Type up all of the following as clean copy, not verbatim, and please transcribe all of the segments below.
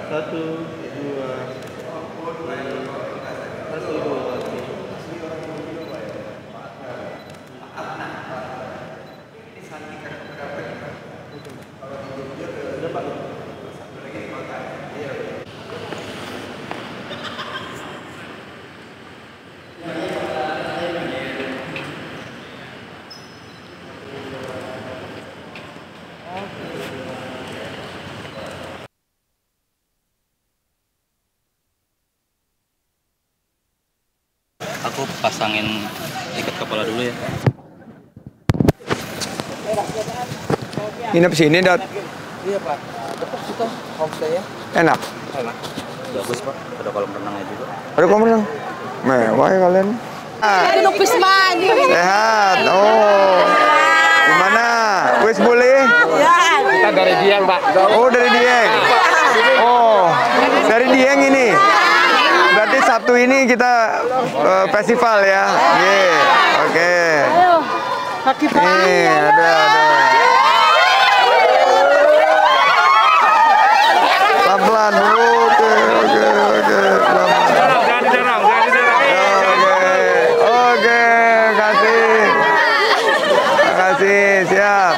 Satu, dua, masih dua lagi. Udah, Pak. Aku pasangin ikat kepala dulu ya. Nginep sini, Dot. Iya, Pak. Dekat situ homestay ya. Enak. Enak. Bagus Pak, ada kolam renangnya juga. Ada kolam renang. Mewah ya kalian. Duduk Pisman. Sehat. Oh. Gimana? Wis boleh? Kita dari Dieng, Pak. Oh, dari Dieng. Oh, dari Dieng ini. Berarti Sabtu ini kita festival ya. Oke. Nih, ada. Pelan-pelan. Oke. Oke, kasih, siap.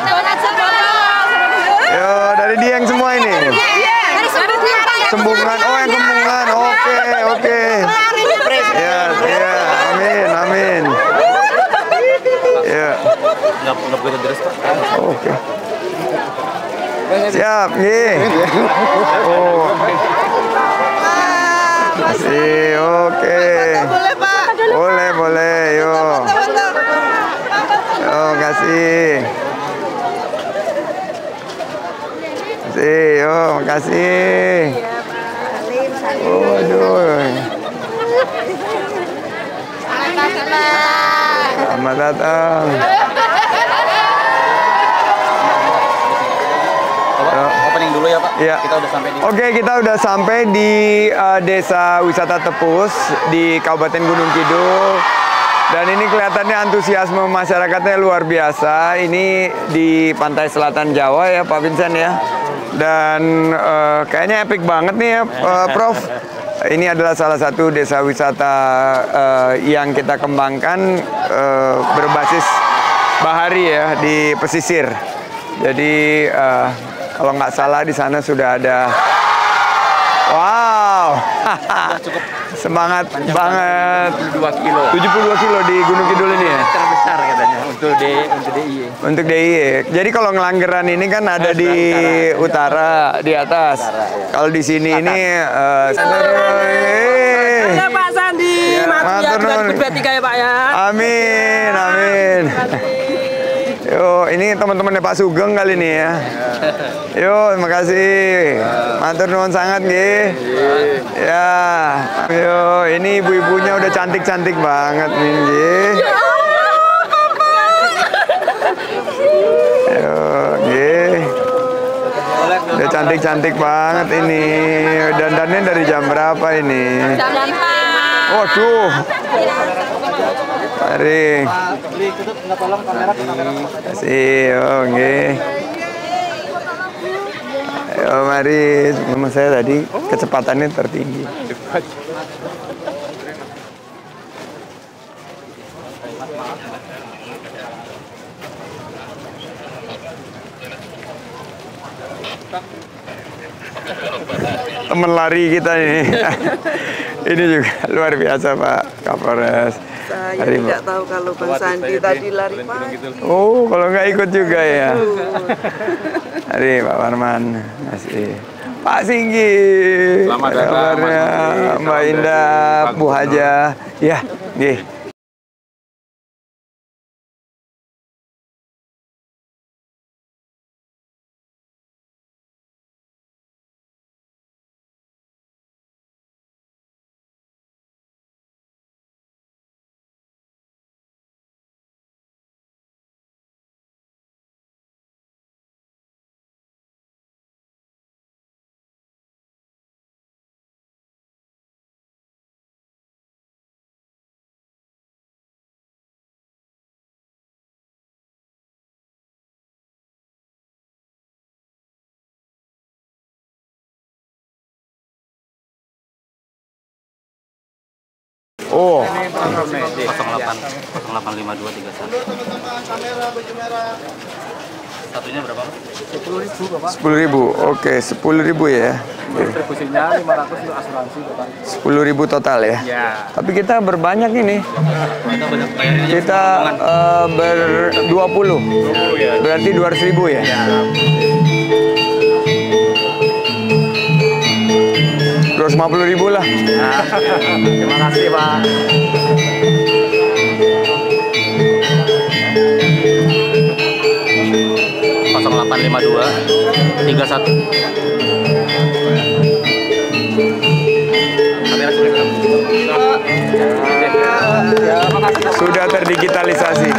Yo, dari Dieng semua ini. Sembungan, oh yang Sembungan, oke. Ya, amin. Ya. Nggak begitu deres Pak. Oke. Siap, nih. Oh. Kasih, oke. Boleh, yo. Yo, kasih. Yo, makasih. Oh, aduh. Selamat datang. Opening dulu ya Pak. Iya. Kita udah sampai di. Oke, kita udah sampai di Desa Wisata Tepus di Kabupaten Gunung Kidul. Dan ini kelihatannya antusiasme masyarakatnya luar biasa. Ini di pantai selatan Jawa ya Pak Vincent ya. Dan kayaknya epic banget nih ya Prof. Ini adalah salah satu desa wisata yang kita kembangkan berbasis bahari ya di pesisir. Jadi kalau nggak salah di sana sudah ada. Wow, semangat banget. 72 kilo. 72 kilo di Gunung Kidul ini ya? Terbesar katanya untuk DIY. Untuk DIY. Jadi kalau Ngelanggeran ini kan ada di utara, di atas. Kalau di sini ini Ada Pak Sandi, matur ya 2023 ya Pak ya. Amin. Yo, ini teman-temannya Pak Sugeng kali ini ya. Yo, terima kasih. Matur nuwun sangat nggih. Ya. Yo, ini ibu-ibunya udah cantik-cantik banget nih nggih. Yo, nggih. Udah cantik-cantik banget ini. Dandannya dari jam berapa ini? Jam 5. Waduh. Mari. Kasih, nggih. Ayo mari, nama saya tadi kecepatannya tertinggi. Temen lari kita ini. Ini juga luar biasa Pak Kapolres. Saya tidak tahu kalau Bang Sandi tadi lari pagi. Oh, kalau nggak ikut juga ya. Hari Pak Warman, masih Pak Singgi. Selamat datang, kabarnya? Mbak Indah, Bu Haja. Ya, nggih. Oh, 085231. Satunya berapa, Pak? 10.000 Bapak. 10.000. Oke, 10.000 ya. Distribusinya 500 untuk asuransi Bapak. 10.000 total ya. Ya. Tapi kita berbanyak ini. Kita banyak bayarnya. Kita ber-20. Berarti 200.000 ya. 250.000 lah. Terima kasih Pak. Sudah terdigitalisasi.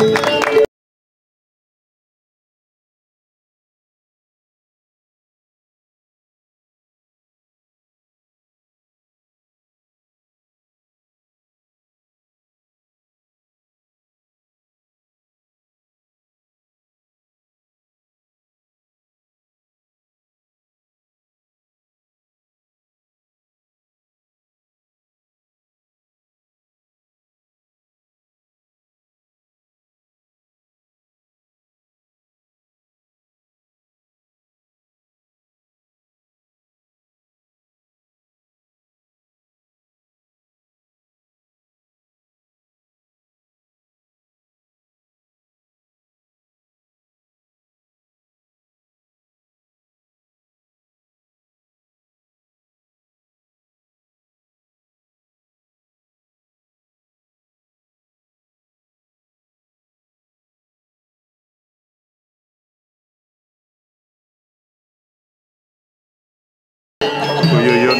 Bu Yuyun.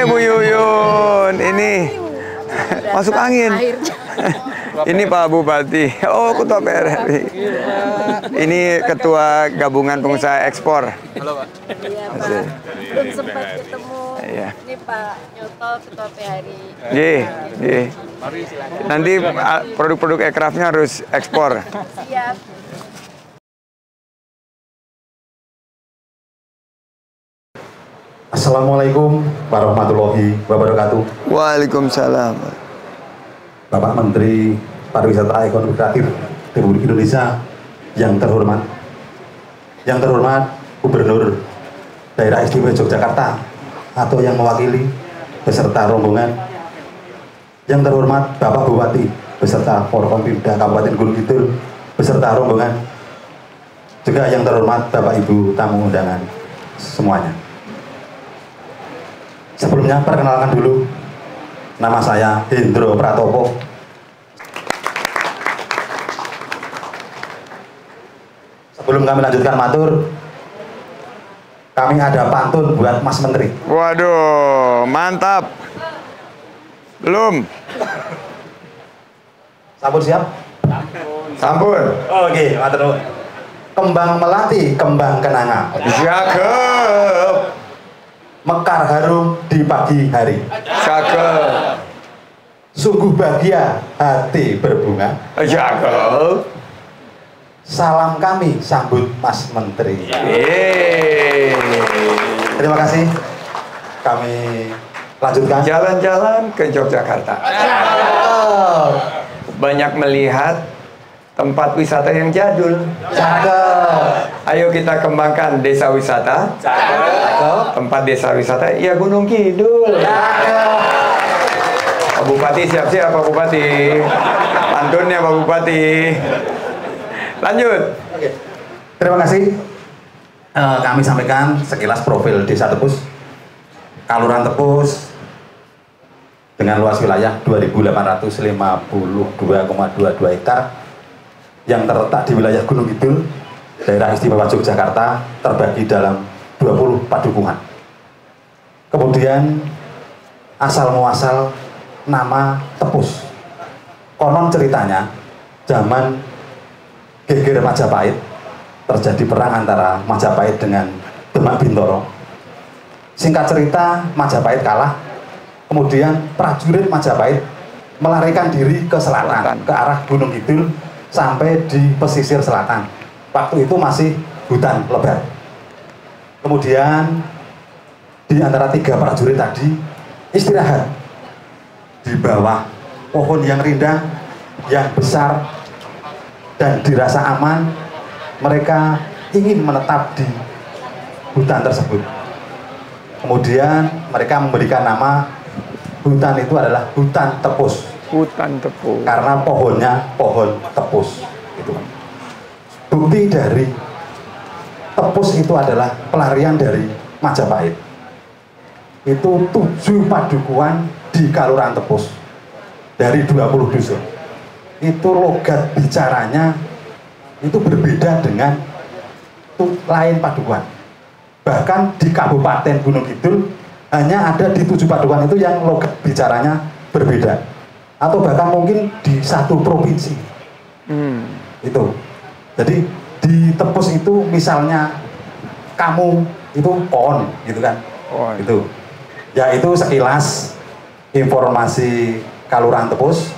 Bu Yuyun, ini masuk angin. Ini Pak Bupati. Oh, Ketua PRRI. Ini Ketua Gabungan Pengusaha Ekspor. Halo Pak. Iya Pak, belum sempat ketemu. Iya. Ini Pak Nyoto, Ketua PRI. Ye. Nanti produk-produk ekrafnya harus ekspor. Siap. Assalamualaikum warahmatullahi wabarakatuh. Waalaikumsalam. Bapak Menteri Pariwisata Ekonomi Kreatif Republik Indonesia yang terhormat Gubernur Daerah Istimewa Yogyakarta atau yang mewakili beserta rombongan, yang terhormat Bapak Bupati beserta Forkompimda Kabupaten Gunung Kidul beserta rombongan, juga yang terhormat Bapak Ibu tamu undangan semuanya. Sebelumnya perkenalkan dulu, nama saya Hendro Pratopo. Sebelum kami lanjutkan matur, kami ada pantun buat Mas Menteri. Waduh, mantap. Belum. Sampun siap? Sampun. Oke, matur nuwun. Kembang melati, kembang kenanga, Cakep. mekar harum di pagi hari. Cakep. Sungguh bahagia hati berbunga. Cakep. Salam kami sambut Mas Menteri. Yeay. Terima kasih. Kami lanjutkan. Jalan-jalan ke Yogyakarta. Banyak melihat tempat wisata yang jadul. Cakep. Ayo kita kembangkan desa wisata. Cakep. Tempat desa wisata, ya Gunung Kidul. Pak Bupati siap-siap, Pak Bupati. Pantunnya Pak Bupati. Lanjut. Oke. Terima kasih. Kami sampaikan sekilas profil Desa Tepus. Kaluran Tepus dengan luas wilayah 2.852,22 hektar yang terletak di wilayah Gunung Kidul, Daerah Istimewa Yogyakarta, terbagi dalam 20 padukuhan. Kemudian asal muasal nama Tepus. Konon ceritanya zaman Geger Majapahit terjadi perang antara Majapahit dengan Demak Bintoro. Singkat cerita, Majapahit kalah. Kemudian prajurit Majapahit melarikan diri ke selatan, ke arah Gunung Kidul sampai di pesisir selatan. Waktu itu masih hutan lebat. Kemudian di antara tiga prajurit tadi istirahat di bawah pohon yang rindang, yang besar, dan dirasa aman, mereka ingin menetap di hutan tersebut. Kemudian mereka memberikan nama hutan itu adalah hutan tepus. Hutan tepus. Karena pohonnya pohon tepus. Gitu. Bukti dari tepus itu adalah pelarian dari Majapahit. Itu 7 padukuhan di Kalurahan Tepus dari 20 dusun. Itu logat bicaranya itu berbeda dengan lain padukuhan. Bahkan di Kabupaten Gunung Kidul hanya ada di 7 padukuhan itu yang logat bicaranya berbeda, atau bahkan mungkin di satu provinsi. Itu jadi di Tepus itu misalnya kamu itu pohon gitu kan, itu ya, itu sekilas informasi Kalurahan Tepus.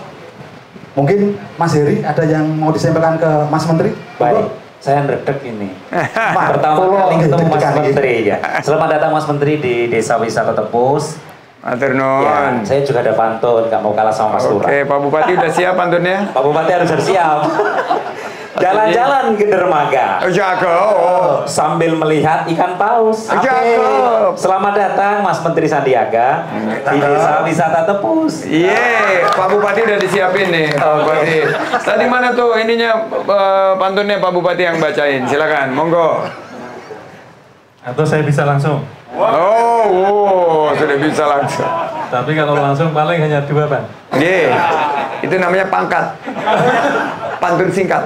Mungkin Mas Heri ada yang mau disampaikan ke Mas Menteri? Baik, saya ngedek ini. Pertama kali ketemu Mas Menteri ya. Selamat datang Mas Menteri di Desa Wisata Tepus. Matur nuwun. Ya, saya juga ada pantun, nggak mau kalah sama Mas Lurah. Oke, Pak Bupati udah siap pantunnya? Pak Bupati harus siap. Jalan-jalan ke dermaga. Sambil melihat ikan paus. Selamat datang Mas Menteri Sandiaga di Desa Wisata Tepus. Iya, Pak Bupati udah disiapin nih. Pak Bupati. Tadi mana tuh ininya pantunnya Pak Bupati yang bacain? Silakan, monggo. Atau saya bisa langsung? Sudah bisa langsung. Tapi kalau langsung paling hanya 2, Bang. Itu namanya pangkat. Pantun singkat.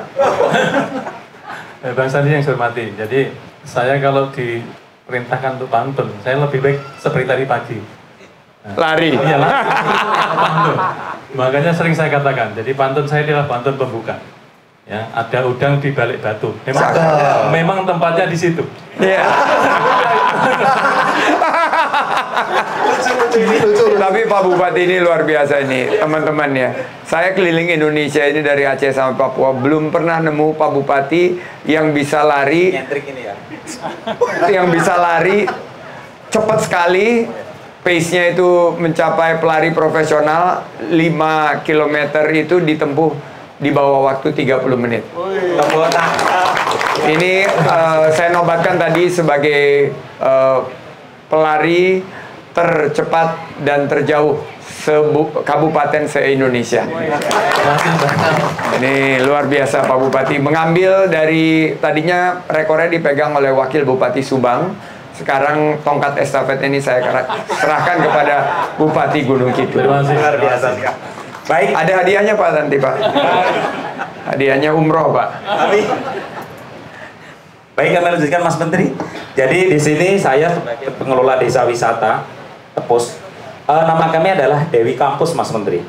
Bang Sandi yang saya hormati. Jadi saya kalau diperintahkan untuk pantun, saya lebih baik seperti tadi pagi. Lari. Iya, pantun. Makanya sering saya katakan, jadi pantun saya adalah pantun pembuka. Ya, ada udang di balik batu. Memang tempatnya di situ. Iya. Tapi Pak Bupati ini luar biasa ini, teman-teman ya. Saya keliling Indonesia ini dari Aceh sampai Papua, belum pernah nemu Pak Bupati yang bisa lari. Yang bisa lari cepat sekali. Pace-nya itu mencapai pelari profesional, 5 km itu ditempuh di bawah waktu 30 menit. Ini saya nobatkan tadi sebagai pelari tercepat dan terjauh kabupaten se-Indonesia. Ini luar biasa Pak Bupati, mengambil dari tadinya rekornya dipegang oleh Wakil Bupati Subang. Sekarang tongkat estafet ini saya serahkan kepada Bupati Gunung Kidul. Luar biasa. Baik, ada hadiahnya Pak nanti Pak. Hadiahnya umroh Pak. Baik, kami lanjutkan Mas Menteri. Jadi di sini saya sebagai pengelola Desa Wisata Tepus. Nama kami adalah Dewi Kampus Mas Menteri.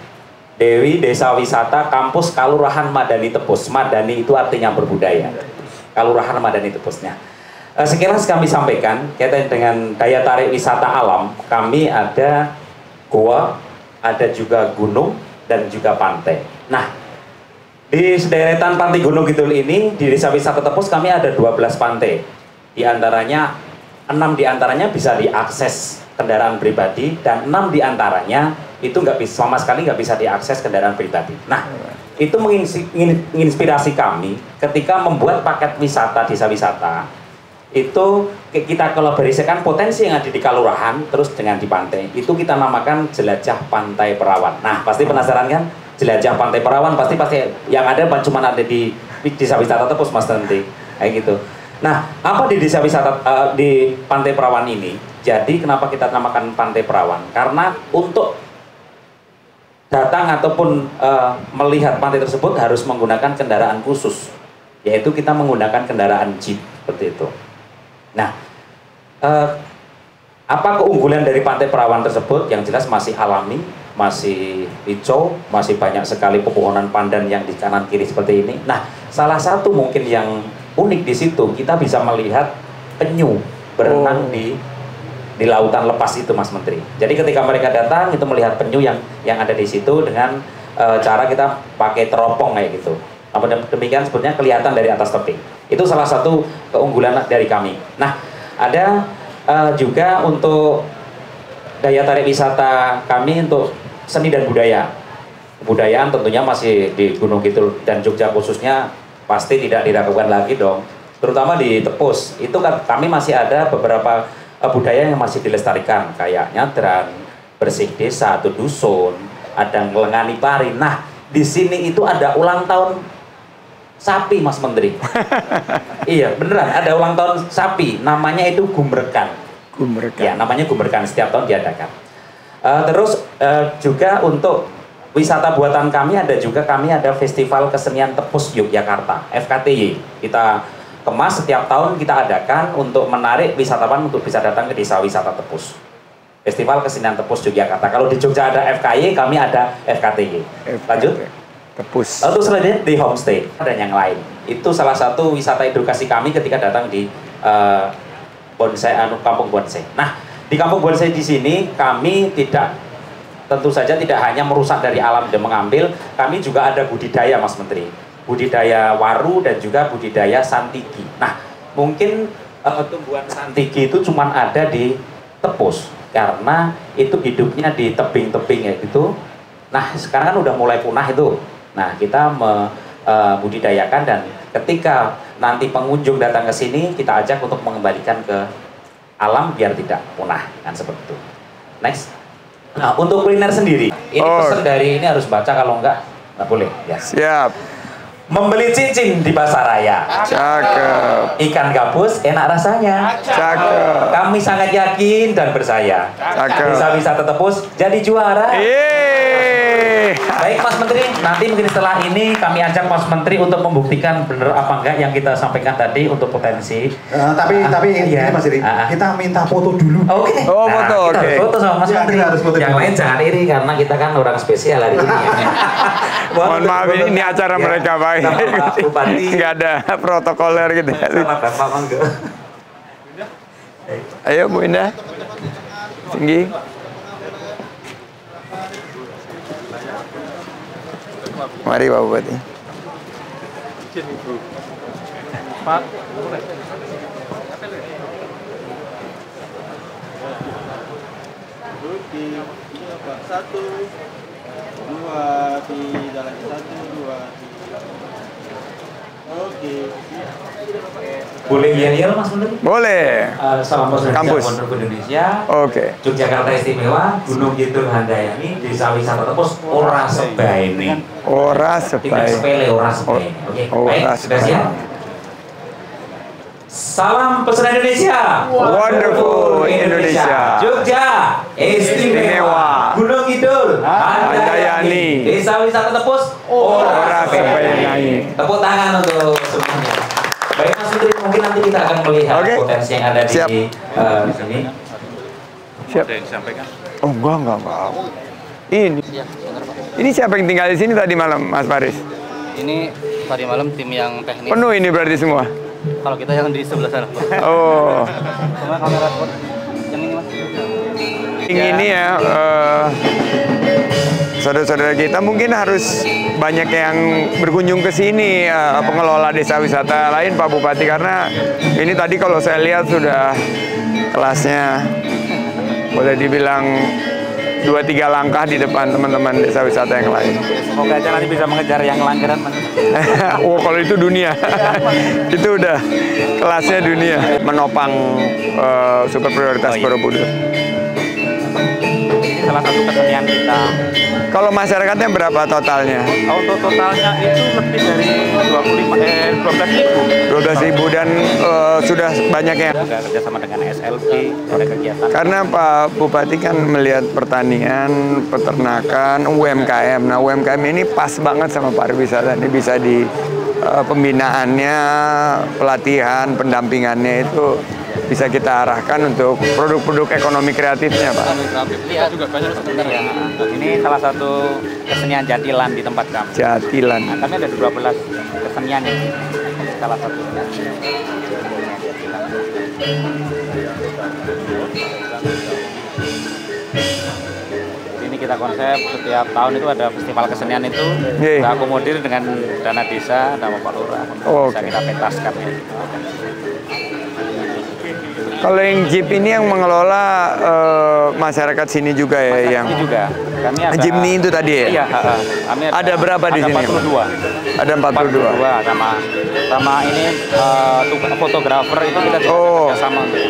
Dewi Desa Wisata Kampus Kalurahan Madani Tepus. Madani itu artinya berbudaya. Kalurahan Madani Tepusnya. Sekilas kami sampaikan kaitan dengan daya tarik wisata alam. Kami ada goa, ada juga gunung, dan juga pantai. Nah, di sederetan pantai Gunung Kidul ini, di Desa Wisata Tepus kami ada 12 pantai. Di antaranya, 6 di antaranya bisa diakses kendaraan pribadi, dan 6 di antaranya itu nggak bisa, sama sekali nggak bisa diakses kendaraan pribadi. Nah, itu menginspirasi kami ketika membuat paket wisata Desa Wisata. Itu kita kolaborasikan potensi yang ada di Kalurahan terus dengan di pantai. Itu kita namakan Jelajah Pantai Perawan. Nah, pasti penasaran kan? Jelajah Pantai Perawan pasti yang ada cuma ada di Desa Wisata Tepus Mas nanti kayak gitu. Nah, apa di Desa Wisata di Pantai Perawan ini? Jadi kenapa kita namakan Pantai Perawan? Karena untuk datang ataupun melihat pantai tersebut harus menggunakan kendaraan khusus, yaitu kita menggunakan kendaraan jeep seperti itu. Nah, apa keunggulan dari Pantai Perawan tersebut? Yang jelas masih alami, masih hijau, masih banyak sekali pepohonan pandan yang di kanan kiri seperti ini. Nah, salah satu mungkin yang unik di situ kita bisa melihat penyu berenang di lautan lepas itu Mas Menteri. Jadi ketika mereka datang itu melihat penyu yang ada di situ dengan cara kita pakai teropong kayak gitu. Namun demikian sebenarnya kelihatan dari atas tebing. Itu salah satu keunggulan dari kami. Nah, ada juga untuk daya tarik wisata kami untuk seni dan budaya. kebudayaan tentunya masih di Gunung Kidul dan Jogja khususnya pasti tidak diragukan lagi dong. Terutama di Tepus, itu kan kami masih ada beberapa budaya yang masih dilestarikan kayak nyadran, bersih desa, atau dusun, ada ngelengani pari. Nah, di sini itu ada ulang tahun sapi, Mas Menteri. Iya, beneran ada ulang tahun sapi, namanya itu Gumberkan. Gumberkan. Ya, namanya Gumberkan, setiap tahun diadakan. Terus juga untuk wisata buatan kami ada Festival Kesenian Tepus Yogyakarta, FKTY. Kita kemas setiap tahun kita adakan untuk menarik wisatawan untuk bisa datang ke desa wisata Tepus. Festival Kesenian Tepus Yogyakarta. Kalau di Jogja ada FKY, kami ada FKTY. Lanjut. Tepus. Lalu selanjutnya di homestay dan yang lain. Itu salah satu wisata edukasi kami ketika datang di Kampung Bonsai. Nah, di Kampung Bonsai di sini kami tentu saja tidak hanya merusak dari alam dan mengambil, kami juga ada budidaya, Mas Menteri. Budidaya waru dan juga budidaya santigi. Nah, mungkin tumbuhan santigi itu cuma ada di Tepus karena itu hidupnya di tebing-tebing ya gitu. Nah, sekarang kan udah mulai punah itu. Nah, kita membudidayakan dan ketika nanti pengunjung datang ke sini, kita ajak untuk mengembalikan ke alam biar tidak punah, kan seperti itu. Next. Nah, untuk kuliner sendiri, ini pesan dari ini harus baca, kalau enggak boleh. Ya. Siap. Membeli cincin di pasaraya. Cakep. Ikan gabus enak rasanya. Cakep. Kami sangat yakin dan percaya. Cakep. Desa wisata Tepus jadi juara. Yeay. Baik Mas Menteri, nanti mungkin setelah ini kami ajak Mas Menteri untuk membuktikan benar apa enggak yang kita sampaikan tadi untuk potensi. Tapi ini Mas Iri, kita minta foto dulu. Oke. Oh, foto. Kita harus foto sama Mas Menteri. Harus foto yang dulu. lain jangan iri karena kita kan orang spesial hari ini. Ya. Mohon maaf, ini acara mereka, Pak. Nggak ada protokoler gitu. Sama Bapak Mangga. Ayo Bu Indah. Tinggi. Mari Pak Bupati. Pak. Oke, ini apa? 1, 2 di jalan 1, 2. Oke. Boleh yel-yel Mas Menteri? Boleh. Salam Kampus. Pondok Indonesia. Oke. Yogyakarta Istimewa, Gunung Kidul Handayani, Desa Wisata Tepus, ora sebaini. Ora Tidak sebaik. sepele, ora sebaini. Oke, baik, sudah siap? Salam Pesona Indonesia. Wonderful Indonesia. Jogja Istimewa. Gunung Kidul Handayani. Desa Wisata Tepus, ora sebaini. Tepuk tangan untuk semuanya. Baik Mas Menteri, mungkin nanti kita akan melihat potensi yang ada di sini. Siap. Oh enggak. Ini siapa yang tinggal di sini tadi malam, Mas Faris? Ini tadi malam tim yang teknis. Penuh ini berarti semua? Kalau kita yang di sebelah sana. Oh. Cuma kamera yang ini Mas. Ini ya, saudara-saudara kita mungkin harus banyak yang berkunjung ke sini, pengelola desa wisata lain Pak Bupati, karena ini tadi kalau saya lihat sudah kelasnya boleh dibilang 2-3 langkah di depan teman-teman desa wisata yang lain. Semoga aja nanti bisa mengejar yang langgaran, Mas. Oh, kalau itu dunia. Itu udah kelasnya dunia. Menopang super prioritas Borobudur. Ini salah satu kesenian kita. Kalau masyarakatnya berapa totalnya? Auto totalnya itu lebih dari 12.000 dan sudah banyak yang kerjasama dengan SLB, ada kegiatan. karena Pak Bupati kan melihat pertanian, peternakan, UMKM. Nah, UMKM ini pas banget sama pariwisata. Ini bisa di pembinaannya, pelatihan, pendampingannya itu bisa kita arahkan untuk produk-produk ekonomi kreatifnya, Pak. Iya juga banyak sebenarnya. Ini salah satu kesenian jatilan di tempat kami. Jatilan. Nah, kami ada 12 kesenian yang salah satunya. Ini kita konsep setiap tahun itu ada festival kesenian itu. Kita akomodir dengan dana desa, dana Pak Lurah untuk bisa kita pentaskan. Kalau yang jeep ini yang mengelola Mas masyarakat sini juga ya yang juga. Kami ada Jimny itu tadi ya? Iya, kami ada berapa di sini? 42. Ada 42. Sama ini fotografer itu kita juga sama untuk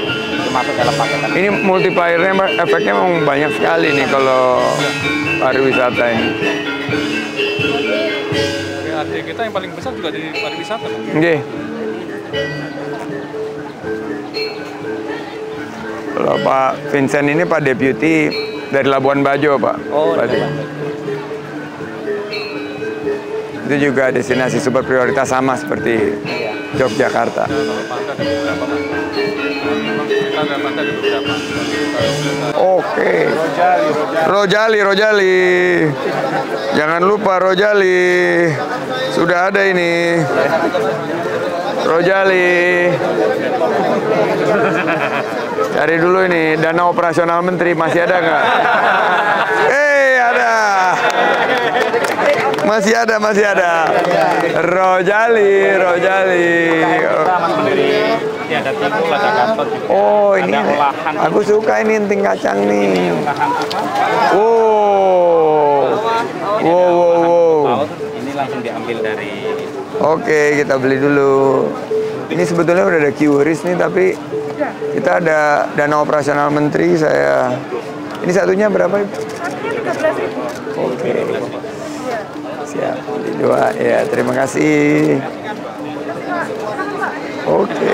masuk dalam paketan. Ini multiplier-nya efeknya memang banyak sekali nih kalau pariwisata ini. PAD kita yang paling besar juga di pariwisata. Oke. Kalau Pak Vincent ini Pak Deputi dari Labuan Bajo, Pak. Oh, itu juga destinasi super prioritas sama seperti Yogyakarta. Oke. Rojali. Jangan lupa Rojali. Sudah ada ini. Rojali. Cari dulu ini dana operasional menteri masih ada nggak? Ada. Masih ada. Rojali. Oh, ini. Aku suka ini enting kacang nih. Wow. Ini langsung diambil dari. Oke, kita beli dulu. Ini sebetulnya udah ada QRIS nih, tapi kita ada dana operasional menteri saya. Ini satunya berapa? 13.000. Oke. Siap. Beli 2 ya. Terima kasih. Oke.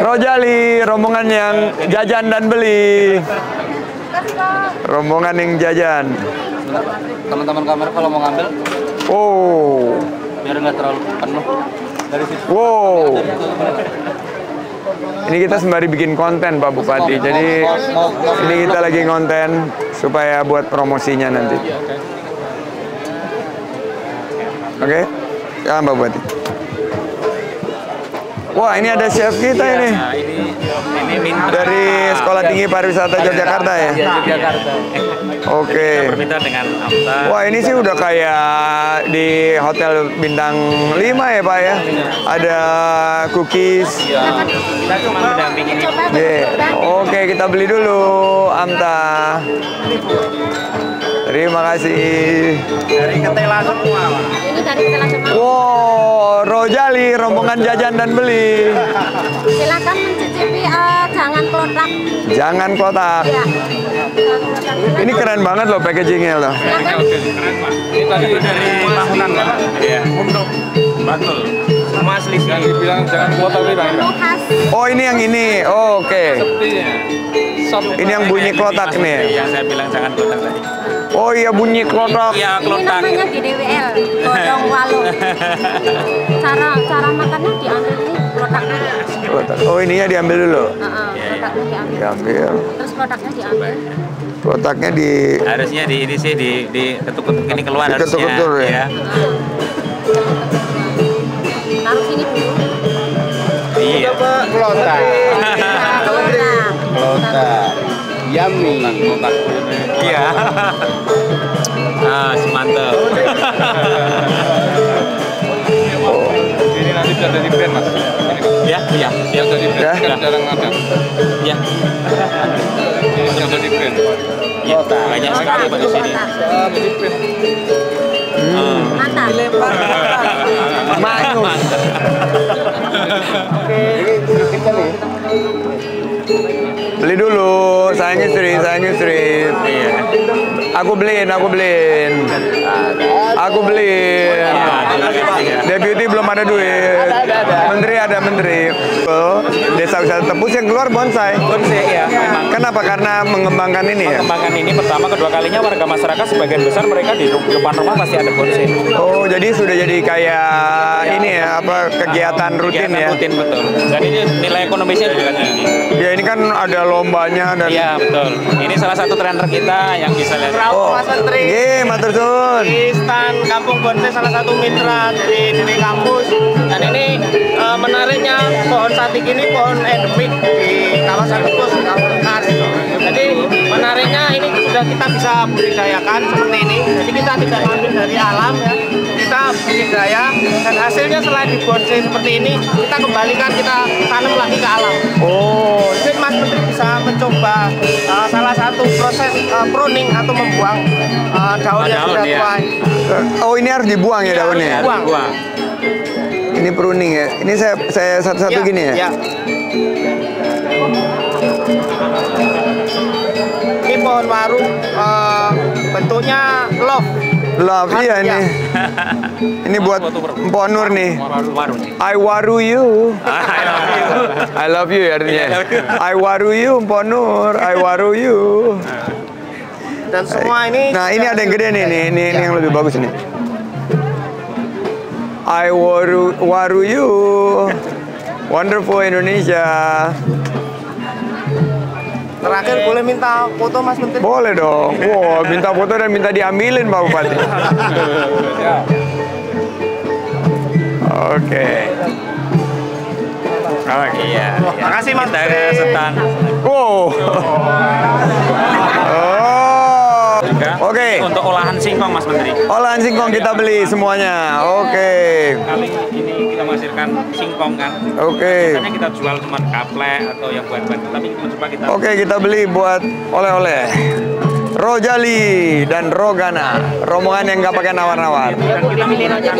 Rojali, rombongan yang jajan dan beli. Rombongan yang jajan. Teman-teman kamera kalau mau ngambil, biar nggak terlalu penuh dari situ. Ini kita sembari bikin konten Pak Bupati. Jadi ini kita lagi konten supaya buat promosinya nanti. Oke? Ya Pak Bupati. Wah, ini ada chef kita ini. Ini dari Sekolah Tinggi Pariwisata Yogyakarta ya? Yogyakarta. Oke. Bermitra dengan Amta. Wah, ini sih udah kayak di hotel bintang 5 ya Pak ya? Ada cookies. Kita cuma mendampingi. Oke, kita beli dulu Amta. Terima kasih. Dari Ketela semua. Ini dari Ketela semua. Wow, Rojali, rombongan jajan dan beli. Silakan mencicipi jangan klotak. Jangan klotak. Ya. Ini keren banget loh packagingnya loh. Ini tadi dari tahunan Pak. Iya. Untuk betul. Semua asli sih. Yang dibilang jangan klotak ini Bang. Oh, ini yang ini. Oh, oke. Ini yang bunyi klotak nih. Yang saya bilang jangan klotak tadi. Oh iya, bunyi klotak. Iya, klotak. Ini namanya di DWL, godong walu. Cara makannya diambil ini klotaknya. Oh, ininya diambil dulu. Klotaknya Diambil. Terus klotaknya diambil. Klotaknya harusnya di ini sih di ketuk-ketuk ini keluar harusnya. Ketuk-ketuk ya. Taruh sini dulu. Iya. Klotak. Yummy. Klotak. Iya. Mantap. Ini nanti bisa jadi brand Mas. Ya. Yang jadi brand kan jarang ada. Ya. Ini yang jadi brand. Ya, banyak sekali Pak di sini. Jadi brand. Mantap. Manyus. Beli dulu, sayang istri. Aku beliin. Deputi belum ada duit. Menteri ada menteri. Desa Wisata Tepus yang keluar bonsai. Ya. Kenapa? Karena mengembangkan ini ya? Mengembangkan ini pertama, kedua kalinya warga masyarakat sebagian besar mereka di depan rumah pasti ada bonsai. Oh, jadi sudah jadi kayak ini ya, kegiatan rutin ya? Rutin, betul. Jadi nilai ekonomisnya juga tinggi. Ya ini kan ada lombanya dan... Iya, betul. Ini salah satu trainer kita yang bisa lihat. Mas Menteri. Iya, matur suwun. Di stand Kampung Bonsai salah satu mitra dari kampus. Dan ini menariknya pohon satik ini pohon endemik di kawasan Tepus, kawasan Kars. Jadi menariknya ini sudah kita bisa budidayakan seperti ini. Jadi kita tidak ngambil dari alam ya, kita budidaya dan hasilnya selain dibonsai seperti ini, kita kembalikan, kita tanam lagi ke alam. Oh, Jadi Mas Menteri bisa mencoba salah satu proses pruning atau membuang daun yang sudah tua. oh ini harus dibuang ya daunnya? Buang. Ini pruning ya. Ini saya satu-satu gini ya? Iya. Ini pohon waru bentuknya love. Love, iya ini. Ini buat Mpok Nur nih. I waru you. I love you ya artinya. I waru you Mpok Nur. I waru you. Dan semua ini. Nah ini ada yang gede nih. Ini yang lebih bagus nih. I waru you. Wonderful Indonesia. Terakhir boleh minta foto Mas Menteri? Boleh dong. Wow, minta foto dan minta diambilin Pak Bupati. Oke. Oh iya. Makasih Mas Menteri. Wow. Oke. Untuk olahan singkong Mas Menteri. Olahan singkong kita beli semuanya. Oke. Kali ini kita menghasilkan singkong kan. Oke. Biasanya kita jual cuma kaplek atau yang buat-buat, tapi coba kita. Oke, kita beli buat oleh-oleh. Rojali dan Rogana, rombongan yang nggak pakai nawar-nawar. Dan kita menggunakan,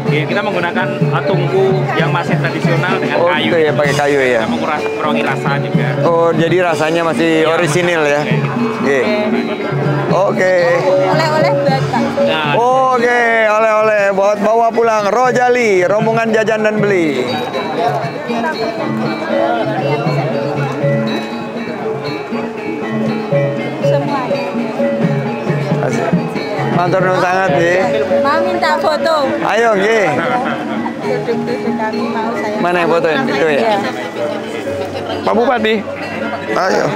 kita menggunakan tungku yang masih tradisional dengan kayu. Oke, ya pakai kayu ya. Kita mengurangi rasa juga. Oh, jadi rasanya masih orisinil ya. Oke. Oke. Oleh-oleh buat Pak. Oke, oleh-oleh buat bawa pulang Rojali, rombongan jajan dan beli. Matur nuwun sangat nggih. Mau minta foto. Ayo nggih. Duduk-duduk kami mau saya. Mana yang fotoin? Itu ya. Pak Bupati. Ayo.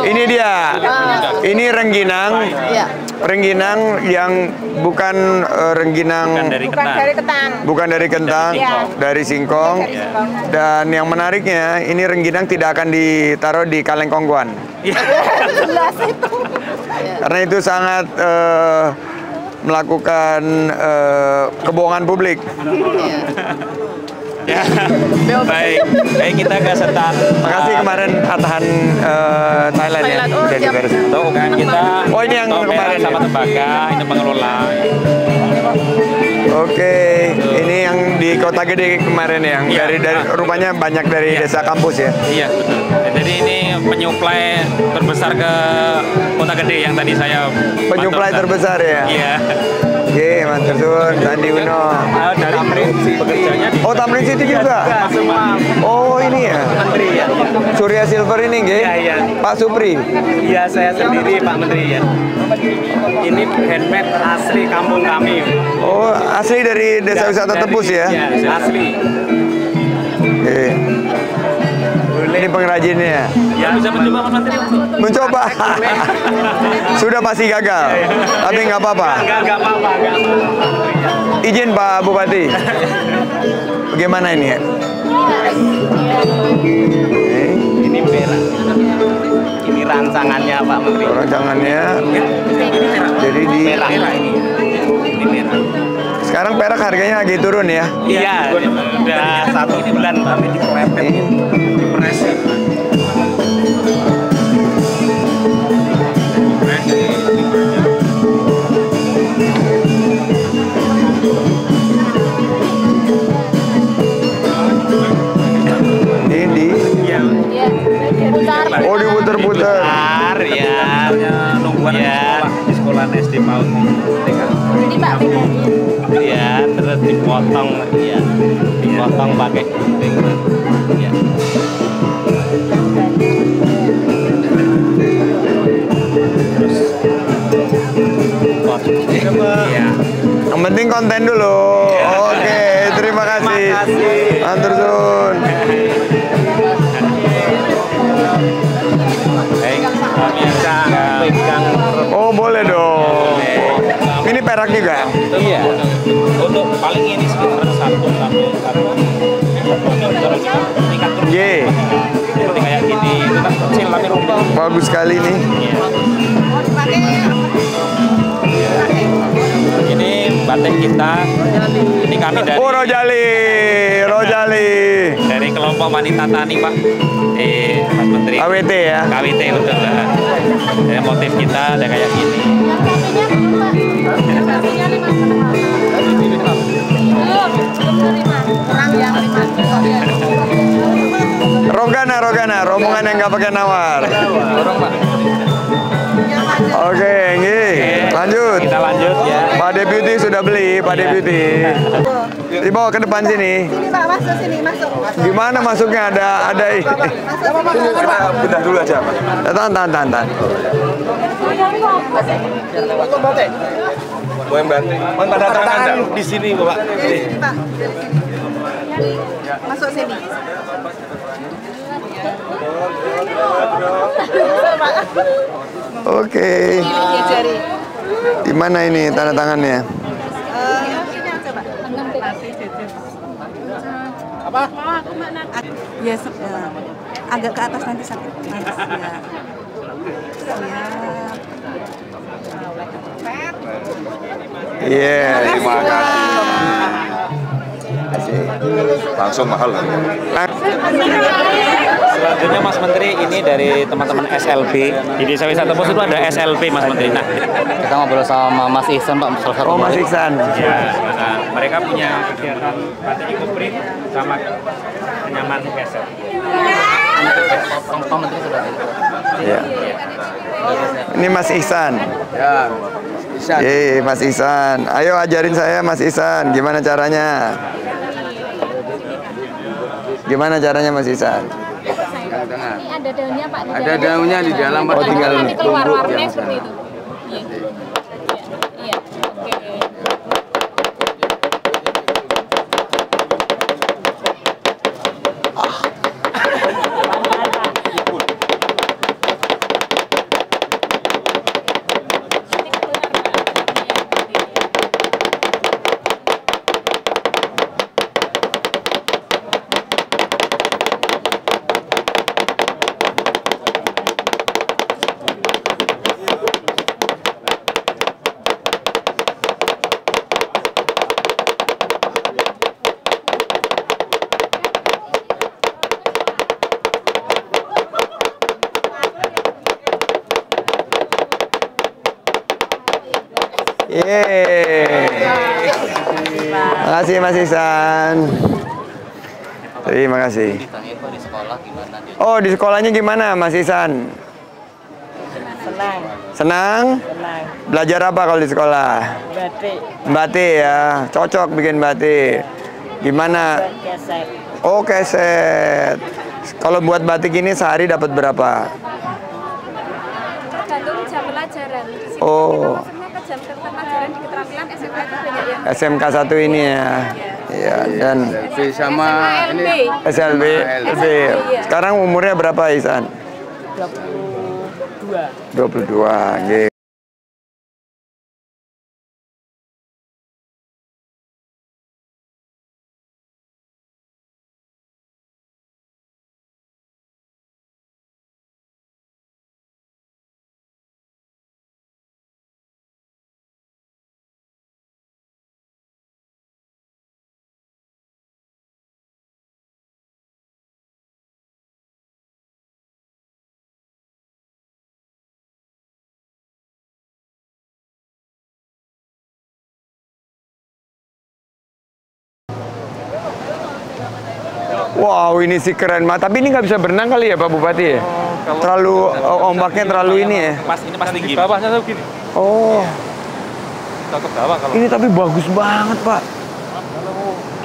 Ini dia. Ini rengginang. Rengginang yang bukan rengginang bukan dari kentang, dari singkong. Dan yang menariknya, ini rengginang tidak akan ditaruh di kaleng kongguan. Jelas itu. Karena itu sangat melakukan kebohongan publik. Ya, baik kita ke setan. Makasih kemarin atahan Thailand ya. Udah diberes. Tuh kan kita. Oh ini yang kemarin sama ya? tembaga, ini pengelola. Oke, ini yang di Kota Gede kemarin yang dari rupanya banyak dari desa kampus ya. Iya betul. Jadi ini penyuplai terbesar ke Kota Gede yang tadi saya. Penyuplai terbesar ya. Iya. Oke, matur suwun Sandi Uno. Dari bekerjanya di. Oh, Tamrin City juga. Oh, ini ya. Menteri ya. Surya Silver ini nggih. Iya. Pak Supri. Iya, saya sendiri Pak Menteri ya. Ini handmade asli kampung kami. Oh, asli dari Desa Wisata Tepus ya? Iya, asli. Oke. Ini pengrajinnya. Ya, bisa mencoba Mas Menteri. Mencoba. Sudah pasti gagal. Tapi nggak apa-apa. Enggak apa-apa. Izin Pak Bupati. Bagaimana ini ya? Ini perak. Ini rancangannya Pak Menteri. Rancangannya. Jadi di Perak ini. Ini perak. sekarang perak harganya lagi turun ya? Iya, udah 1 bulan Pak Menteri. Dipres. Oh diputer-puter. Ya. Nungguan di sekolah SD PAUD Ini Pak bedanya. ya, terus dipotong ya. Dipotong pakai gunting. Ya. Terus ya. Yang penting konten dulu. Oke, terima kasih. Matur suwun. Oh boleh dong. Ini perak juga. Iya. Untuk paling ini sekitar 1 sampai 1. Tingkat Ye. seperti kayak gini itu kan kecil tapi Bagus sekali nih. Ini batik kita. Ini kami dari Rojali. Dari kelompok wanita tani, Pak. Mas Menteri. KWT ya. KWT betul. Jadi motif kita ada kayak gini. Rogana, rombongan yang nggak pakai nawar. Oke, lanjut. Kita lanjut ya. Pak Deputi sudah beli, Pak Deputi. Dibawa ke depan sini. Sini Pak, masuk sini, masuk. Gimana masuknya? Ada ini. Pindah dulu aja, Pak. Tahan. Mau yang bantu? Mau tanda tangan di sini, Pak. Sini Pak, dari sini. Masuk sini. Oke. Di mana ini tanda tangannya? Apa? Ya, agak ke atas nanti sakit. Iya, Terima kasih. Langsung mahal. Selanjutnya Mas Menteri, ini dari teman-teman SLB. Di Desa Wisata Tepus itu ada SLB, Mas Menteri. Nah, Kita ngobrol sama Mas Ihsan, Pak, salah satu. Oh, Mas Ihsan. ya, nah, mereka punya kegiatan batik ikoprin sama kenyaman keset. Pak Menteri sudah. Ya. Ini Mas Ihsan. Ya. Mas Ihsan. Ayo ajarin saya Mas Ihsan, gimana caranya? Gimana caranya Mas Ihsan? Ini ada daunnya Pak. Ada daunnya di dalam. Oh, tinggal nanti keluar tumbuk warnanya yang seperti sana. itu. Iya. Iya. Oke. Makasih Mas Ihsan. Terima kasih. Oh, di sekolahnya gimana Mas Ihsan? Senang. Senang? Senang. Belajar apa kalau di sekolah? Batik. Batik ya, cocok bikin batik. Gimana? Keset. Oh, keset. Kalau buat batik ini sehari dapat berapa? Tergantung jam pelajaran. Di sini Oh. maksudnya ke jam pelajaran di keterampilan SMK itu banyak yang SMK 1 ini ya. Iya, dan sama ini SLB. Sekarang umurnya berapa Ihsan? 22. 22. Nggih. Wow, ini sih keren banget. Tapi ini nggak bisa berenang kali ya Pak Bupati ya? Terlalu ombaknya terlalu ini ya? Ini pas tinggi. Bawahnya tuh gini. Oh. Kita ke bawah kalau. Ini tapi bagus banget Pak.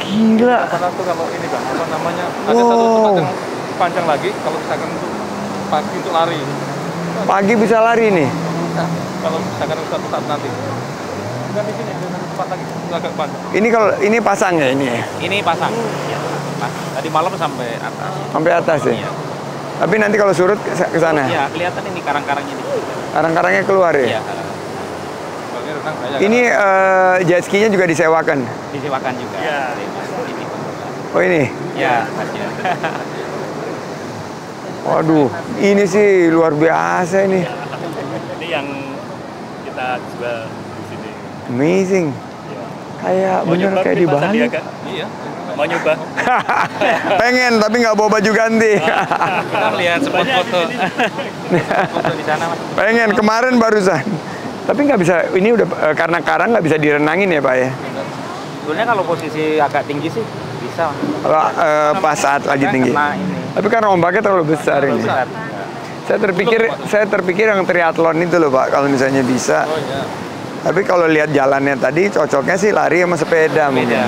Gila. Karena tuh kalau ini Bang, apa namanya? Ada satu tempat yang panjang lagi kalau misalkan untuk pagi untuk lari. Pagi bisa lari nih. Kalau misalkan satu saat nanti. Kan di sini ada satu tempat lagi agak panjang. Ini kalau ini pasang ya ini ya? Ini pasang. Ya, tadi malam sampai atas. Sampai atas ya? Iya. Tapi nanti kalau surut ke sana? Iya, kelihatan ini karang-karangnya nih. Karang-karangnya keluar ya? Iya. Ini jet ski-nya juga disewakan? Disewakan juga. Iya. Oh ini? Iya, Mas. Waduh, ini sih luar biasa ini. Ini yang kita jual di sini. Amazing. Kayak bener kayak di Bali. Iya. Mau nyoba? Pengen tapi nggak bawa baju ganti. Kita lihat spot foto. Foto di sana, Mas. Pengen kemarin barusan. Tapi nggak bisa. Ini udah karena karang nggak bisa direnangin ya Pak ya? Sebenarnya kalau posisi agak tinggi sih bisa. Kalau pas saat lagi tinggi. Tapi karena ombaknya terlalu besar ini. Saya terpikir yang triathlon itu loh Pak, kalau misalnya bisa. Tapi kalau lihat jalannya tadi cocoknya sih lari sama sepeda mungkin.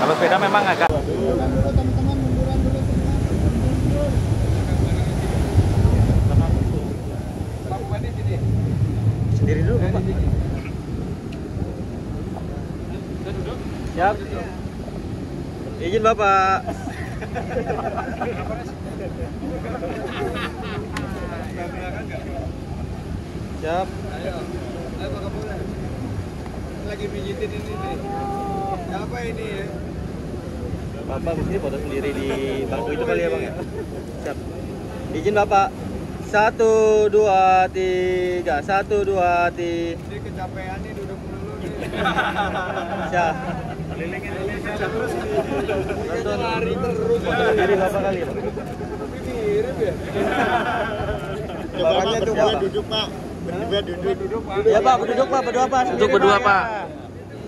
Kalau sepeda memang agak. Sendiri dulu Bapak. Siap. Izin Bapak. Siap. Ayo Pak Kapolres. Lagi pijitin ini nih. Apa ini ya? Bapak mesti foto sendiri di bangku itu kali ya Bang ya? Siap. Izin Bapak. 1, 2, 3. 1, 2, 3. Ini kecapean nih duduk dulu nih. Siap. Kelilingin terus. Lari terus. Foto sendiri Bapak kali ya? Mirip ya? Bapaknya coba duduk Pak. Berdua duduk Pak. Ya Pak, berduduk Pak, berdua Pak. Untuk berdua Pak.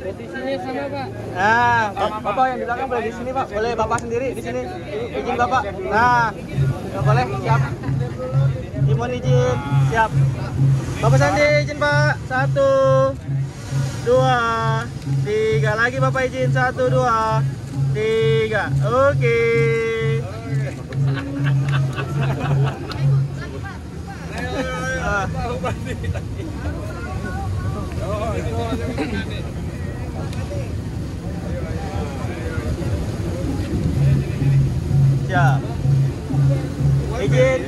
Posisinya sama Pak. Nah, Bapak yang di belakang boleh di sini Pak. Boleh Bapak sendiri di sini. Izin Bapak. Nah, nggak boleh. Siap. Imun izin. Siap. Bapak Sandi izin Pak. 1, 2, 3. Lagi Bapak izin. 1, 2, 3. Oke. Siap. Izin.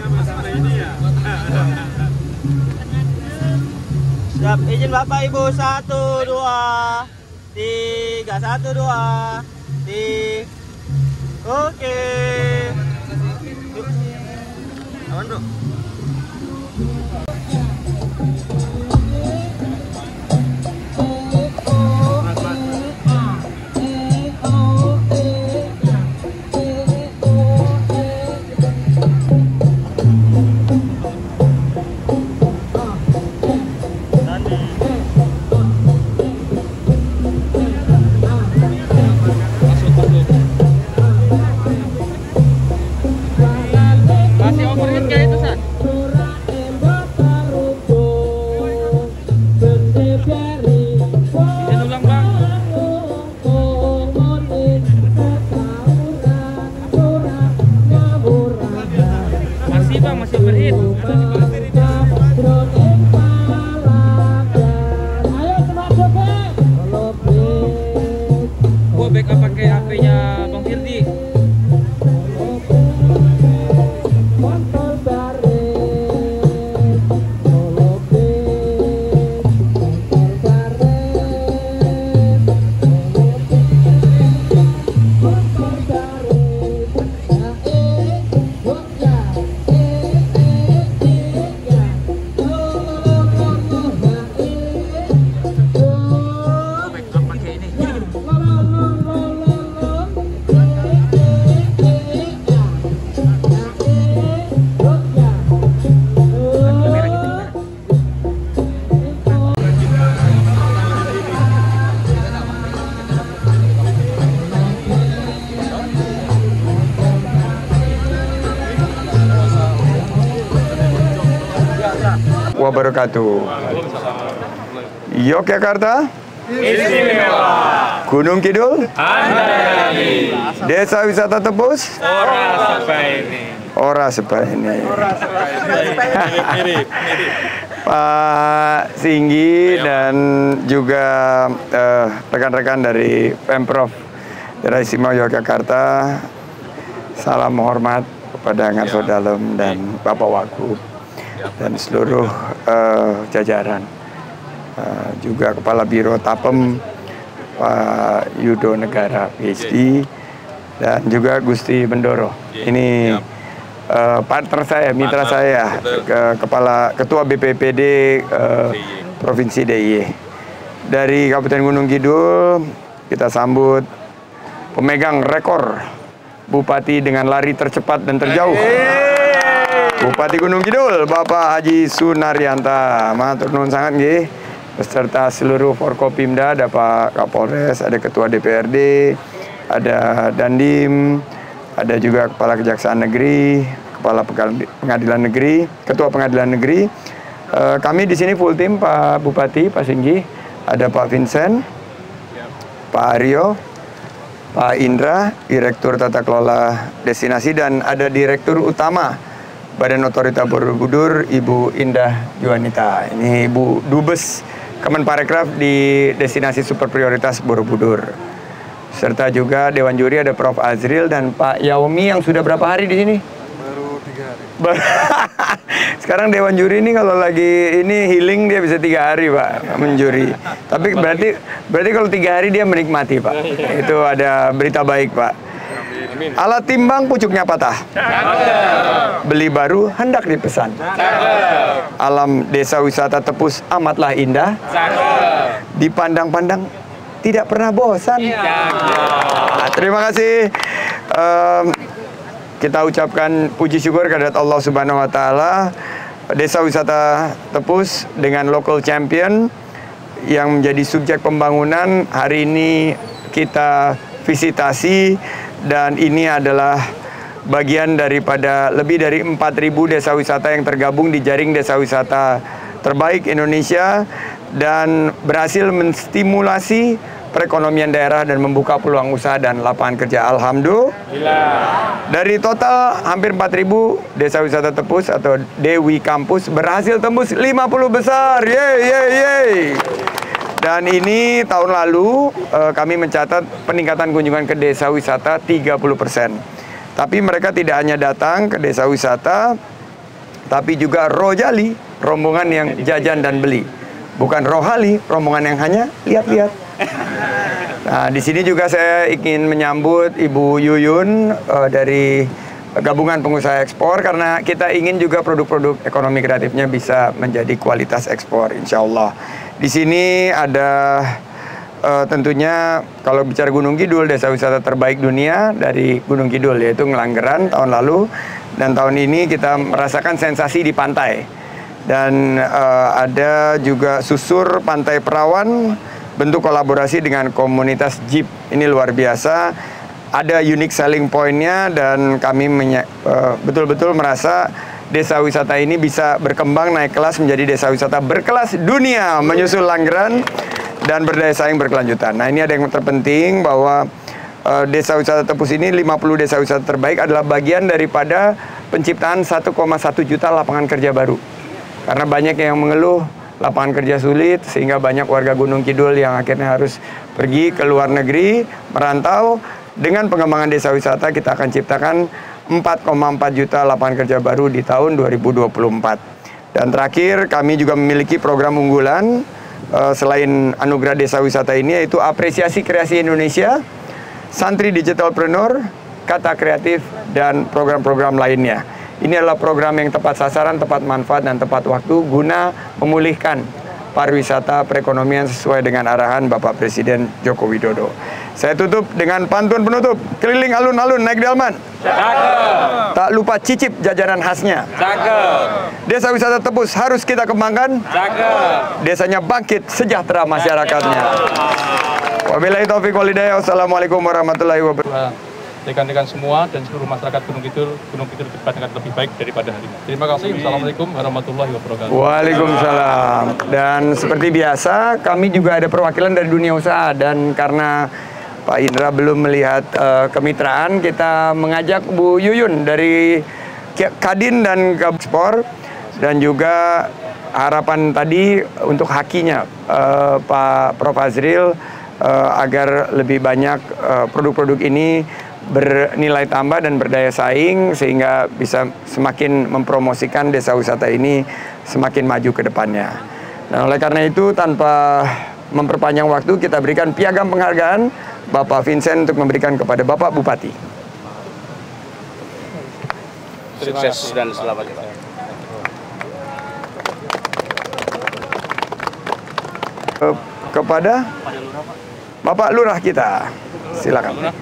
Siap. Izin Bapak Ibu. 1, 2, 3. 1, 2, 3. Oke. Aman bro. Wabarakatuh. Yogyakarta Istimewa. Gunung Kidul Andayani. Desa Wisata Tepus Ora Sebaini. Pak Singgi dan juga rekan-rekan dari Pemprov Daerah Istimewa Yogyakarta, salam hormat kepada Ngarso Dalem dan Bapak Wagub dan seluruh jajaran, juga Kepala Biro Tapem Pak Yudo Negara PhD dan juga Gusti Bendoro. Ini partner saya, mitra saya, Ketua BPPD Provinsi DIY. Dari Kabupaten Gunung Kidul, kita sambut pemegang rekor Bupati dengan lari tercepat dan terjauh. Bupati Gunung Kidul, Bapak Haji Sunarianta. Matur nuwun sangat nggih. Beserta seluruh Forkopimda, ada Pak Kapolres, ada Ketua DPRD, ada Dandim, ada juga Kepala Kejaksaan Negeri, Kepala Pengadilan Negeri, Ketua Pengadilan Negeri. Kami di sini full tim, Pak Bupati, Pak Singgi, ada Pak Vincent, Pak Aryo, Pak Indra, Direktur Tata Kelola Destinasi, dan ada Direktur Utama Badan Otorita Borobudur, Ibu Indah Juanita. Ini Ibu Dubes Kemenparekraf di Destinasi Super Prioritas Borobudur. Serta juga Dewan Juri ada Prof. Azril dan Pak Yaomi yang sudah berapa hari di sini? Baru 3 hari. Sekarang Dewan Juri ini kalau lagi ini healing dia bisa 3 hari Pak menjuri. Tapi berarti kalau 3 hari dia menikmati Pak. Itu ada berita baik Pak. Alat timbang pucuknya patah. Beli baru hendak dipesan. Alam desa wisata Tepus amatlah indah. Dipandang-pandang tidak pernah bosan. Terima kasih. Kita ucapkan puji syukur kehadirat Allah Subhanahu wa taala. Desa wisata Tepus dengan local champion yang menjadi subjek pembangunan hari ini kita visitasi, dan ini adalah bagian daripada lebih dari 4.000 desa wisata yang tergabung di jaring desa wisata terbaik Indonesia dan berhasil menstimulasi perekonomian daerah dan membuka peluang usaha dan lapangan kerja. Alhamdulillah. Dari total hampir 4.000 desa wisata Tepus atau Dewi Kampus berhasil tembus 50 besar. Yeay, yeay, yeay. Dan ini tahun lalu kami mencatat peningkatan kunjungan ke desa wisata 30%. Tapi mereka tidak hanya datang ke desa wisata, tapi juga Rojali, rombongan yang jajan dan beli. Bukan Rohali, rombongan yang hanya lihat-lihat. Nah, di sini juga saya ingin menyambut Ibu Yuyun dari Gabungan Pengusaha Ekspor, karena kita ingin juga produk-produk ekonomi kreatifnya bisa menjadi kualitas ekspor, insya Allah. Di sini ada tentunya kalau bicara Gunung Kidul, desa wisata terbaik dunia dari Gunung Kidul, yaitu Ngelanggeran tahun lalu. Dan tahun ini kita merasakan sensasi di pantai. Dan ada juga Susur Pantai Perawan, bentuk kolaborasi dengan komunitas Jeep. Ini luar biasa. Ada unique selling point-nya, dan kami betul-betul merasa desa wisata ini bisa berkembang naik kelas menjadi desa wisata berkelas dunia, menyusul Langgeran dan berdaya saing berkelanjutan. Nah, ini ada yang terpenting bahwa desa wisata Tepus ini 50 desa wisata terbaik adalah bagian daripada penciptaan 1,1 juta lapangan kerja baru. Karena banyak yang mengeluh lapangan kerja sulit, sehingga banyak warga Gunung Kidul yang akhirnya harus pergi ke luar negeri, merantau. Dengan pengembangan desa wisata kita akan ciptakan 4,4 juta lapangan kerja baru di tahun 2024. Dan terakhir, kami juga memiliki program unggulan selain anugerah desa wisata ini, yaitu apresiasi kreasi Indonesia, santri digitalpreneur, kata kreatif, dan program-program lainnya. Ini adalah program yang tepat sasaran, tepat manfaat, dan tepat waktu guna memulihkan pariwisata perekonomian sesuai dengan arahan Bapak Presiden Joko Widodo. Saya tutup dengan pantun penutup. Keliling alun-alun naik delman. Cakep. Tak lupa cicip jajanan khasnya. Cakep. Desa wisata Tepus harus kita kembangkan. Cakep. Desanya bangkit, sejahtera masyarakatnya. Wabillahi taufiq wal hidayah. Wassalamualaikum warahmatullahi wabarakatuh. Rekan-rekan semua dan seluruh masyarakat Gunung Kidul depan dengan lebih baik daripada hari ini. Terima kasih. Assalamualaikum warahmatullahi wabarakatuh. Waalaikumsalam. Dan seperti biasa, kami juga ada perwakilan dari dunia usaha, dan karena Pak Indra belum melihat kemitraan, kita mengajak Bu Yuyun dari Kadin dan Gabspor, dan juga harapan tadi untuk hakinya Pak Prof. Azril agar lebih banyak produk-produk ini bernilai tambah dan berdaya saing, sehingga bisa semakin mempromosikan desa wisata ini semakin maju ke depannya. Dan oleh karena itu, tanpa memperpanjang waktu, kita berikan piagam penghargaan Bapak Vincent untuk memberikan kepada Bapak Bupati. Sukses dan selamat ya Pak. Kepada Bapak Lurah kita, silakan.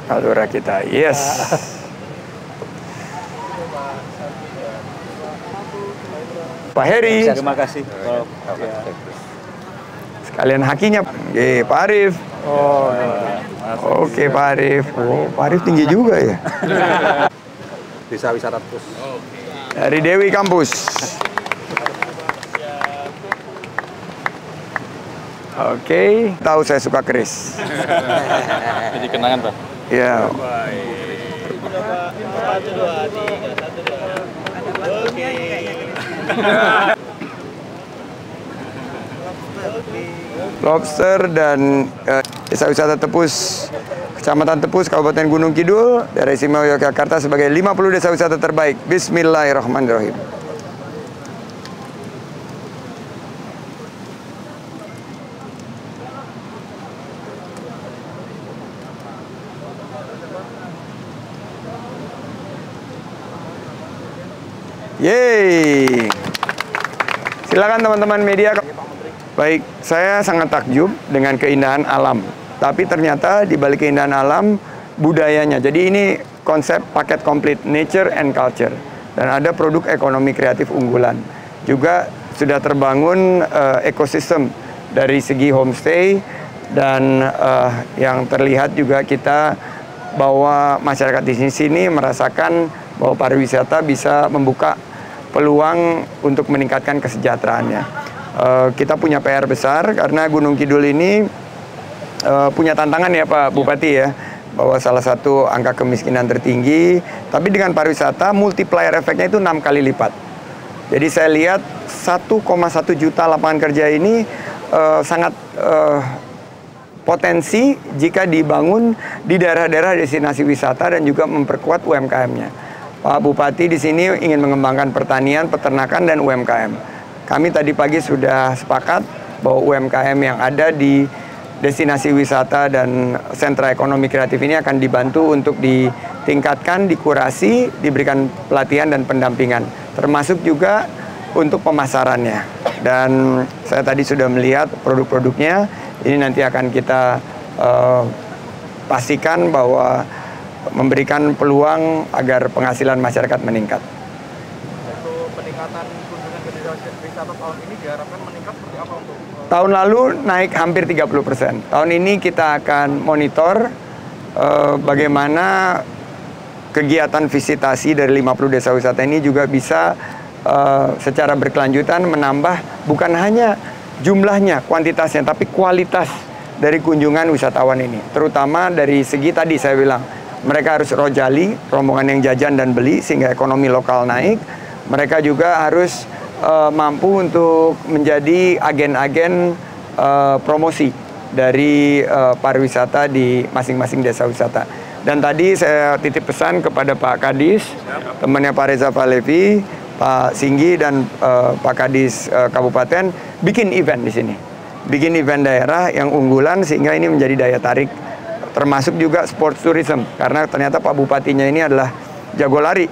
Pak Lurah kita, yes. Pak Heri. Terima kasih. Sekalian hakinya, Pak Arif. Oke, Pak Arif. Oh, Pak Arif tinggi juga ya. Desa Wisata Tepus. Dari Dewi Kampus. Oke, tahu saya suka keris. Jadi kenangan, Pak. Ya. Lobster dan Desa Wisata Tepus, Kecamatan Tepus, Kabupaten Gunung Kidul, Daerah Istimewa Yogyakarta sebagai 50 desa wisata terbaik. Bismillahirrahmanirrahim. Yeay. Silakan teman-teman media. Baik, saya sangat takjub dengan keindahan alam. Tapi ternyata di balik keindahan alam, budayanya. Jadi ini konsep paket komplit, nature and culture. Dan ada produk ekonomi kreatif unggulan. Juga sudah terbangun ekosistem dari segi homestay. Dan yang terlihat juga kita bahwa masyarakat di sini merasakan bahwa pariwisata bisa membuka peluang untuk meningkatkan kesejahteraannya. Kita punya PR besar karena Gunung Kidul ini punya tantangan ya Pak Bupati ya, bahwa salah satu angka kemiskinan tertinggi, tapi dengan pariwisata multiplier efeknya itu 6 kali lipat. Jadi saya lihat 1,1 juta lapangan kerja ini sangat potensi jika dibangun di daerah-daerah destinasi wisata dan juga memperkuat UMKM-nya. Pak Bupati di sini ingin mengembangkan pertanian, peternakan, dan UMKM. Kami tadi pagi sudah sepakat bahwa UMKM yang ada di destinasi wisata dan sentra ekonomi kreatif ini akan dibantu untuk ditingkatkan, dikurasi, diberikan pelatihan dan pendampingan. Termasuk juga untuk pemasarannya. Dan saya tadi sudah melihat produk-produknya, ini nanti akan kita pastikan bahwa memberikan peluang agar penghasilan masyarakat meningkat. Untuk peningkatan kunjungan ke desa wisata tahun ini diharapkan meningkat seperti apa untuk? Tahun lalu naik hampir 30%. Tahun ini kita akan monitor bagaimana kegiatan visitasi dari 50 desa wisata ini juga bisa secara berkelanjutan menambah bukan hanya jumlahnya, kuantitasnya, tapi kualitas dari kunjungan wisatawan ini. Terutama dari segi tadi saya bilang, mereka harus rojali, rombongan yang jajan dan beli sehingga ekonomi lokal naik. Mereka juga harus mampu untuk menjadi agen-agen promosi dari pariwisata di masing-masing desa wisata. Dan tadi saya titip pesan kepada Pak Kadis, temannya Pak Reza Falevi, Pak Singgi dan Pak Kadis Kabupaten bikin event di sini. Bikin event daerah yang unggulan sehingga ini menjadi daya tarik. Termasuk juga sports tourism, karena ternyata Pak Bupatinya ini adalah jago lari.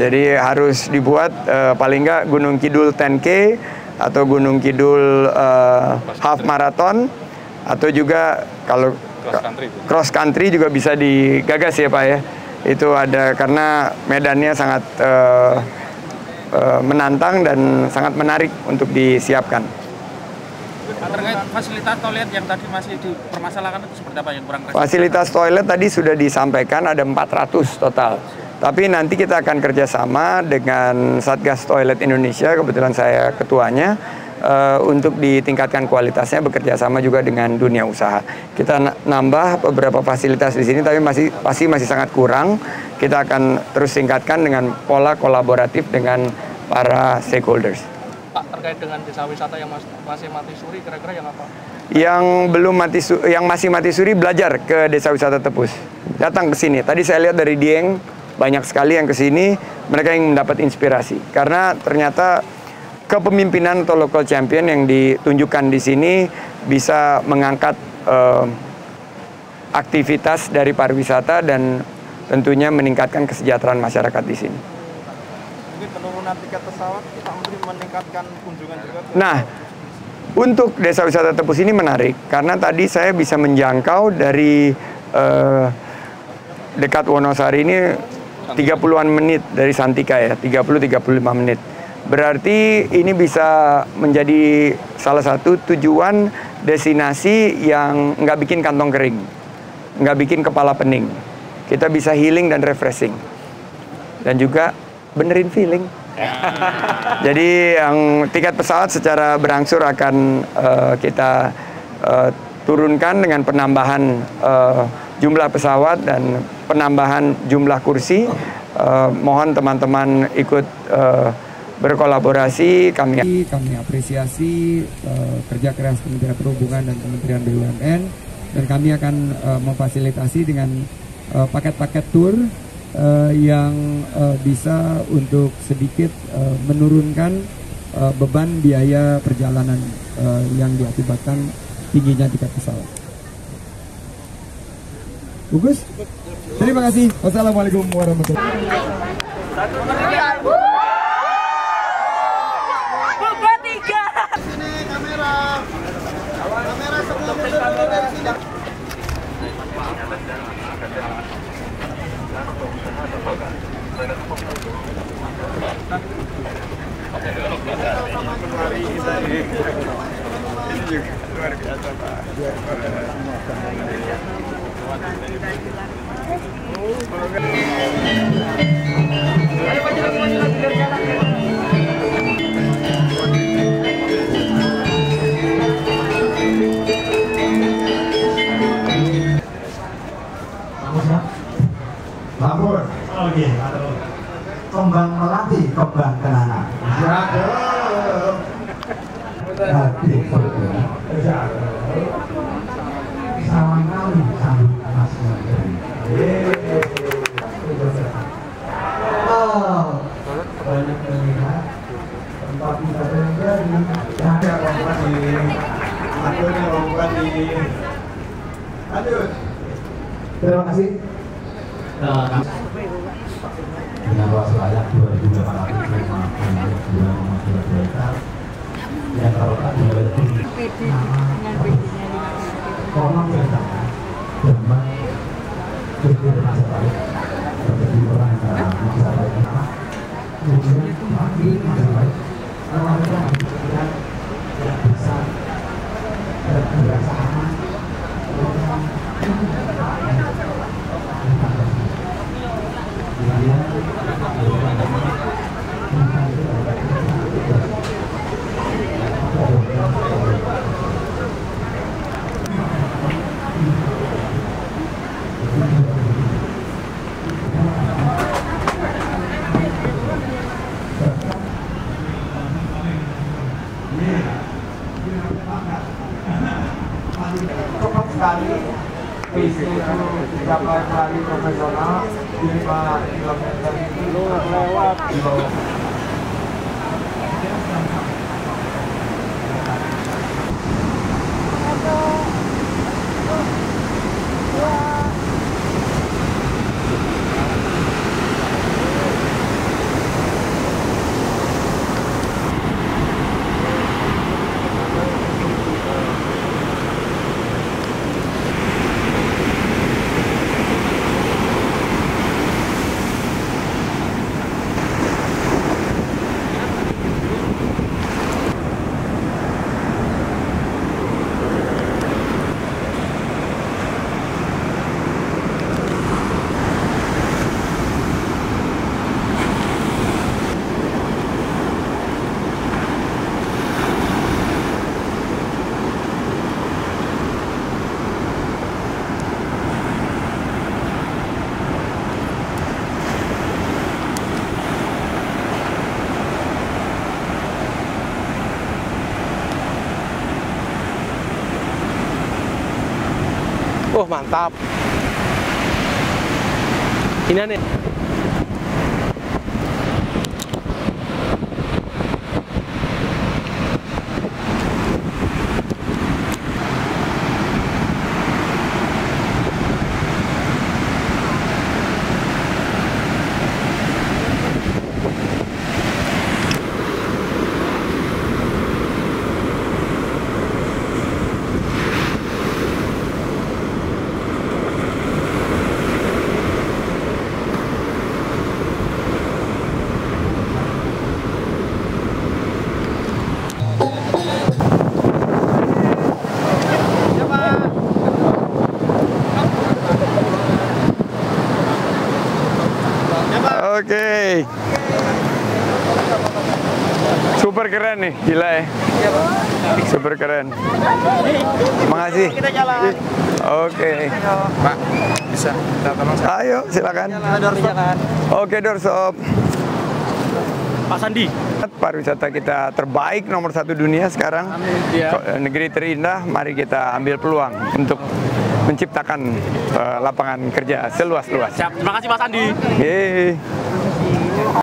Jadi harus dibuat paling nggak Gunung Kidul 10K atau Gunung Kidul half marathon, atau juga kalau cross country juga bisa digagas ya Pak ya. Itu ada karena medannya sangat menantang dan sangat menarik untuk disiapkan. Terkait fasilitas toilet yang tadi masih dipermasalahkan itu seperti apa yang kurang? Fasilitas toilet tadi sudah disampaikan ada 400 total. Tapi nanti kita akan kerjasama dengan Satgas Toilet Indonesia, kebetulan saya ketuanya, untuk ditingkatkan kualitasnya, bekerja sama juga dengan dunia usaha. Kita nambah beberapa fasilitas di sini, tapi masih sangat kurang. Kita akan terus tingkatkan dengan pola kolaboratif dengan para stakeholders. Pak, terkait dengan desa wisata yang masih mati suri, kira-kira yang apa? Yang belum mati, yang masih mati suri belajar ke Desa Wisata Tepus. Datang ke sini. Tadi saya lihat dari Dieng banyak sekali yang ke sini. Mereka ingin mendapat inspirasi karena ternyata kepemimpinan atau local champion yang ditunjukkan di sini bisa mengangkat aktivitas dari pariwisata dan tentunya meningkatkan kesejahteraan masyarakat di sini. Mungkin penurunan tiket pesawat, Pak Menteri meningkatkan kunjungan juga. Nah, untuk Desa Wisata Tepus ini menarik karena tadi saya bisa menjangkau dari dekat Wonosari ini 30-an menit dari Santika ya, 30-35 menit. Berarti ini bisa menjadi salah satu tujuan destinasi yang nggak bikin kantong kering, nggak bikin kepala pening. Kita bisa healing dan refreshing. Dan juga benerin feeling. Jadi yang tiket pesawat secara berangsur akan kita turunkan dengan penambahan jumlah pesawat dan penambahan jumlah kursi. Mohon teman-teman ikut berkolaborasi. Kami apresiasi kerja keras Kementerian Perhubungan dan Kementerian BUMN, dan kami akan memfasilitasi dengan paket-paket tour yang bisa untuk sedikit menurunkan beban biaya perjalanan yang diakibatkan tingginya tiket pesawat. Bagus? Terima kasih. Wassalamualaikum warahmatullahi wabarakatuh. Sini kamera semua mundur dari sini. Hari kita ini juga luar biasa Pak. Lampur. Oke. Kembang melati, kembang kenanga. Hati berguna. Sama kali sambut Mas Menteri. Banyak melihat tempat wisata yang jadi. Ada rombongan di, akhirnya rombongan di. Aduh. Terima kasih. Dengan luas layak 2.852 hektar yang terletak di wilayah tinggi. Kolom bersama Demak, PT Denpasar Bali, terjadi orang wisata yang sama. Kemudian pagi masih baik, olahraga yang bisa dan merasa aman. Cepat sekali visi itu dicapai melalui profesional 5 km itu lewat di bawah. Oh mantap. Ini nih. Yeay. Super keren nih, gila ya. Super keren. Makasih. Kita jalan. Oke. Pak, bisa kita tolong? Ayo, silakan. Oke, doorstop. Pak Sandi. Pariwisata kita terbaik nomor 1 dunia sekarang. Negeri terindah, mari kita ambil peluang untuk menciptakan lapangan kerja seluas-luas. Siap, terima kasih Pak Sandi. Yeay.